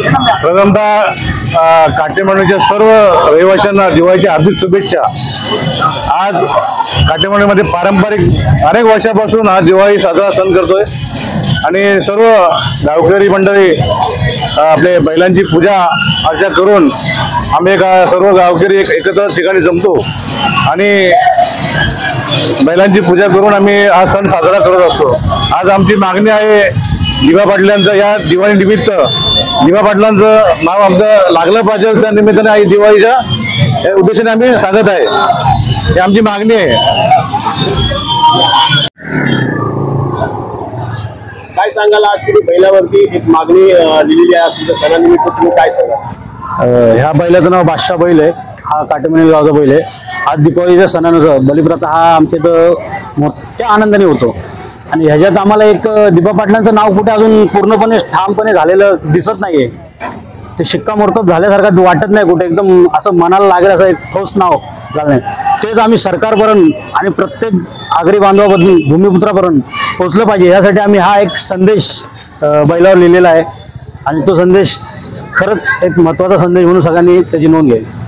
प्रथमतः काटेमांडवीच्या सर्व रहिवाशांना दिवाळीच्या हार्दिक शुभेच्छा। आज काटेमांडवीमध्ये पारंपरिक अनेक वर्षापासून हा दिवाळी साजरा सण करतोय आणि सर्व गावकरी मंडळी आपले बैलांची पूजा अर्चा करून आम्ही सर्व गावकरी एकत्र ठिकाणी जमतो आणि बैलांची पूजा करून आम्ही हा सण साजरा करत असतो। आज आमची मागणी आहे दिवा पाटलांचं, या दिवाळी निमित्त दिवा पाटलांचं नाव आमचं लागलं पाहिजे, त्या निमित्ताने आई दिवाळीच्या उद्देशाने आम्ही सांगत आहे, ही आमची मागणी आहे। काय सांगाल, आज तुम्ही बैलावरती एक मागणी लिहिलेली आहे, तुमच्या सणानिमित्त तुम्ही काय सांगाल? ह्या बैलाचं नाव बादशाह बैल आहे, हा काटेमांडवी गावचा बैल आहे। आज दिवाळीच्या सणानं बलिप्रथा हा आमच्या इथं मोठ्या आनंदाने होतो आणि ह्याच्यात आम्हाला एक दिबा पाटलांचं नाव कुठे अजून पूर्णपणे ठामपणे झालेलं दिसत नाहीये, ते शिक्कामोर्तब झाल्यासारखं वाटत नाही कुठे, एकदम असं मनाला लागेल असं एक ठोस नाव झालं नाही। तेच आम्ही सरकारपर्यंत आणि प्रत्येक आगरी बांधवापर्यंत भूमिपुत्रापर्यंत पोहोचलं पाहिजे, यासाठी आम्ही हा एक संदेश बैलावर लिहिलेला आहे आणि तो संदेश खरंच एक महत्त्वाचा संदेश म्हणून सगळ्यांनी त्याची नोंद घ्यावी।